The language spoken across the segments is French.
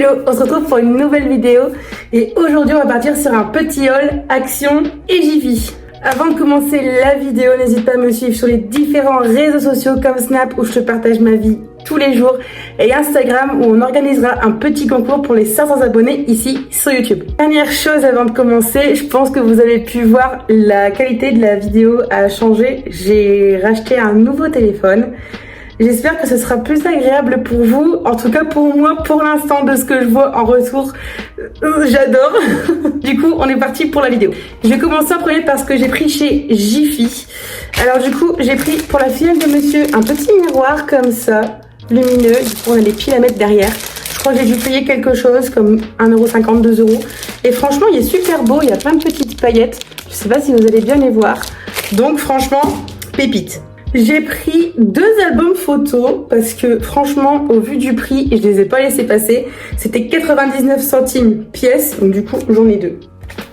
Hello, on se retrouve pour une nouvelle vidéo et aujourd'hui on va partir sur un petit haul Action et Jiffy. Avant de commencer la vidéo, n'hésite pas à me suivre sur les différents réseaux sociaux comme Snap où je te partage ma vie tous les jours et Instagram où on organisera un petit concours pour les 500 abonnés ici sur YouTube. Dernière chose avant de commencer, je pense que vous avez pu voir la qualité de la vidéo a changé. J'ai racheté un nouveau téléphone. J'espère que ce sera plus agréable pour vous, en tout cas pour moi, pour l'instant, de ce que je vois en retour. J'adore. Du coup, on est parti pour la vidéo. Je vais commencer en premier parce que j'ai pris chez Jiffy. Alors du coup, j'ai pris pour la filleule de monsieur un petit miroir comme ça, lumineux. Du coup, on a les piles à mettre derrière. Je crois que j'ai dû payer quelque chose comme 1,50 €, 2 €. Et franchement, il est super beau, il y a plein de petites paillettes. Je sais pas si vous allez bien les voir. Donc franchement, pépite. J'ai pris 2 albums photos parce que franchement au vu du prix, je les ai pas laissés passer, c'était 99 centimes pièce, donc du coup j'en ai 2.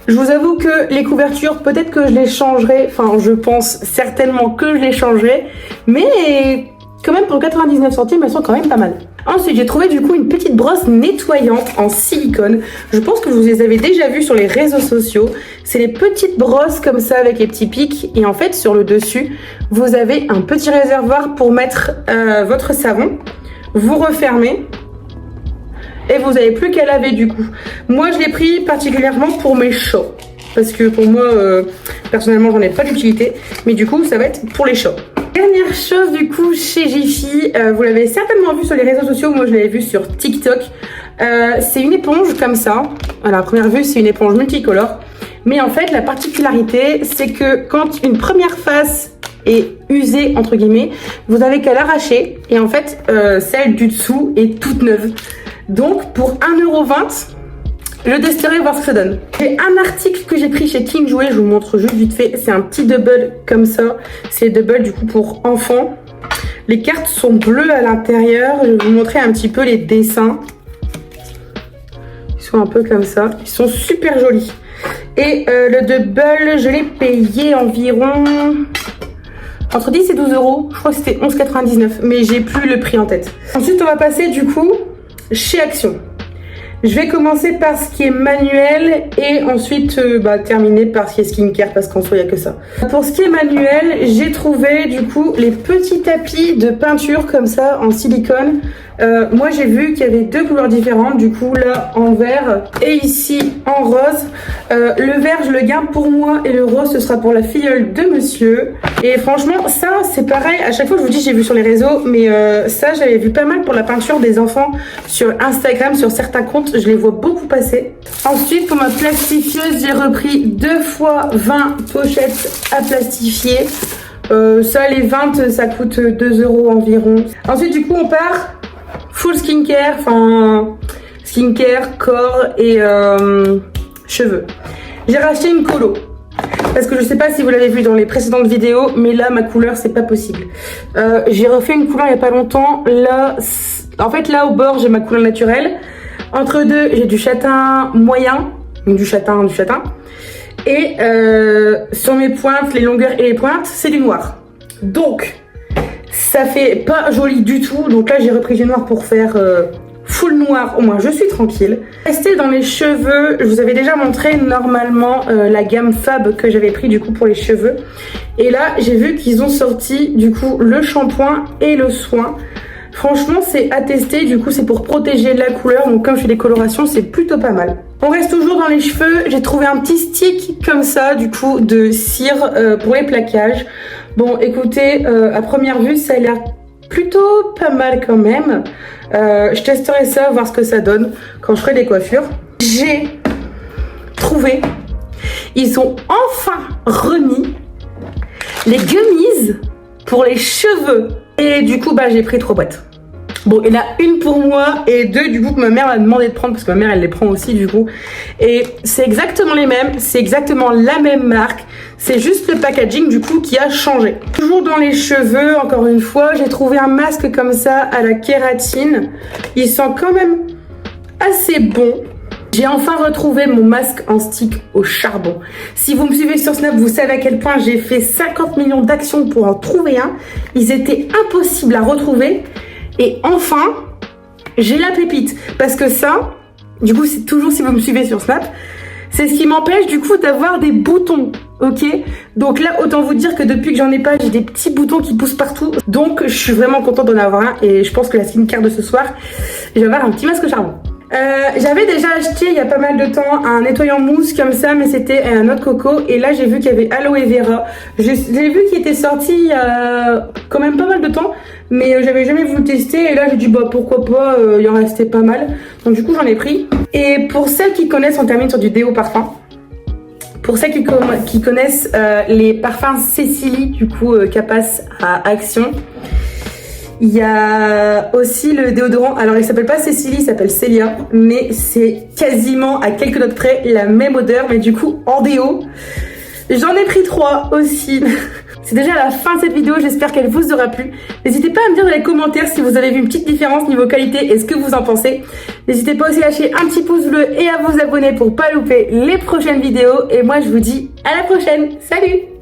Je vous avoue que les couvertures, peut-être que je les changerai, enfin je pense certainement que je les changerai, mais quand même pour 99 centimes elles sont quand même pas mal. Ensuite j'ai trouvé du coup une petite brosse nettoyante en silicone. Je pense que vous les avez déjà vues sur les réseaux sociaux. C'est les petites brosses comme ça avec les petits pics et en fait sur le dessus vous avez un petit réservoir pour mettre votre savon. Vous refermez et vous n'avez plus qu'à laver du coup. Moi je l'ai pris particulièrement pour mes chats parce que pour moi personnellement j'en ai pas d'utilité, mais du coup ça va être pour les chats. Dernière chose du coup chez Jiffy, vous l'avez certainement vu sur les réseaux sociaux, moi je l'avais vu sur TikTok. C'est une éponge comme ça. Alors à première vue c'est une éponge multicolore, mais en fait la particularité c'est que quand une première face est usée entre guillemets, vous avez qu'à l'arracher et en fait celle du dessous est toute neuve. Donc pour 1,20 €, je testerai voir ce que ça donne. J'ai un article que j'ai pris chez King Jouet, je vous montre juste vite fait. C'est un petit double comme ça. C'est double du coup pour enfants. Les cartes sont bleues à l'intérieur. Je vais vous montrer un petit peu les dessins. Ils sont un peu comme ça. Ils sont super jolis. Et le double, je l'ai payé environ entre 10 et 12 €. Je crois que c'était 11,99 €, mais j'ai plus le prix en tête. Ensuite, on va passer du coup chez Action. Je vais commencer par ce qui est manuel et ensuite terminer par ce qui est skincare parce qu'en soi il n'y a que ça. Pour ce qui est manuel, j'ai trouvé du coup les petits tapis de peinture comme ça en silicone. Moi j'ai vu qu'il y avait 2 couleurs différentes, du coup là en vert et ici en rose. Le vert je le garde pour moi et le rose ce sera pour la filleule de monsieur. Et franchement ça c'est pareil, à chaque fois je vous dis j'ai vu sur les réseaux, mais ça j'avais vu pas mal pour la peinture des enfants sur Instagram, sur certains comptes, je les vois beaucoup passer. Ensuite pour ma plastifieuse j'ai repris 2 fois 20 pochettes à plastifier. Ça les 20 ça coûte 2 € environ. Ensuite du coup on part full skincare, enfin skincare, corps et cheveux. J'ai racheté une colo parce que je sais pas si vous l'avez vu dans les précédentes vidéos, mais là ma couleur c'est pas possible. J'ai refait une couleur il y a pas longtemps. Là, en fait là au bord j'ai ma couleur naturelle. Entre deux j'ai du châtain moyen, donc du châtain. Et sur mes pointes, les longueurs et les pointes, c'est du noir. Donc ça fait pas joli du tout. Donc là j'ai repris du noir pour faire full noir, au moins je suis tranquille. Rester dans les cheveux, je vous avais déjà montré normalement la gamme Fab que j'avais pris du coup pour les cheveux. Et là j'ai vu qu'ils ont sorti du coup le shampoing et le soin. Franchement c'est à tester, du coup c'est pour protéger la couleur, donc comme je fais des colorations c'est plutôt pas mal. On reste toujours dans les cheveux, j'ai trouvé un petit stick comme ça du coup de cire pour les plaquages. Bon écoutez, à première vue ça a l'air plutôt pas mal quand même. Je testerai ça, voir ce que ça donne quand je ferai des coiffures. J'ai trouvé, ils ont enfin remis les gummies pour les cheveux. Et du coup j'ai pris 3 boîtes. Bon, il y en a une pour moi et 2 du coup que ma mère m'a demandé de prendre parce que ma mère elle les prend aussi du coup. Et c'est exactement les mêmes, c'est exactement la même marque. C'est juste le packaging du coup qui a changé. Toujours dans les cheveux, encore une fois, j'ai trouvé un masque comme ça à la kératine. Il sent quand même assez bon. J'ai enfin retrouvé mon masque en stick au charbon. Si vous me suivez sur Snap, vous savez à quel point j'ai fait 50 millions d'actions pour en trouver un. Ils étaient impossibles à retrouver. Et enfin, j'ai la pépite. Parce que ça, du coup, c'est toujours si vous me suivez sur Snap, c'est ce qui m'empêche du coup d'avoir des boutons, ok? Donc là, autant vous dire que depuis que j'en ai pas, j'ai des petits boutons qui poussent partout. Donc je suis vraiment contente d'en avoir un et je pense que la skincare de ce soir, je vais avoir un petit masque charbon. J'avais déjà acheté il y a pas mal de temps un nettoyant mousse comme ça, mais c'était un noix de coco. Et là, j'ai vu qu'il y avait aloe vera. J'ai vu qu'il était sorti il y a quand même pas mal de temps, mais j'avais jamais voulu tester. Et là, j'ai dit bah pourquoi pas, il en restait pas mal. Donc du coup, j'en ai pris. Et pour celles qui connaissent, on termine sur du déo parfum. Pour celles qui connaissent les parfums Cécilie, du coup, Capas à Action. Il y a aussi le déodorant, alors il s'appelle pas Cécilie, il s'appelle Célia, mais c'est quasiment à quelques notes près la même odeur, mais du coup en déo. J'en ai pris 3 aussi. C'est déjà la fin de cette vidéo, j'espère qu'elle vous aura plu. N'hésitez pas à me dire dans les commentaires si vous avez vu une petite différence niveau qualité et ce que vous en pensez. N'hésitez pas aussi à lâcher un petit pouce bleu et à vous abonner pour pas louper les prochaines vidéos. Et moi je vous dis à la prochaine, salut!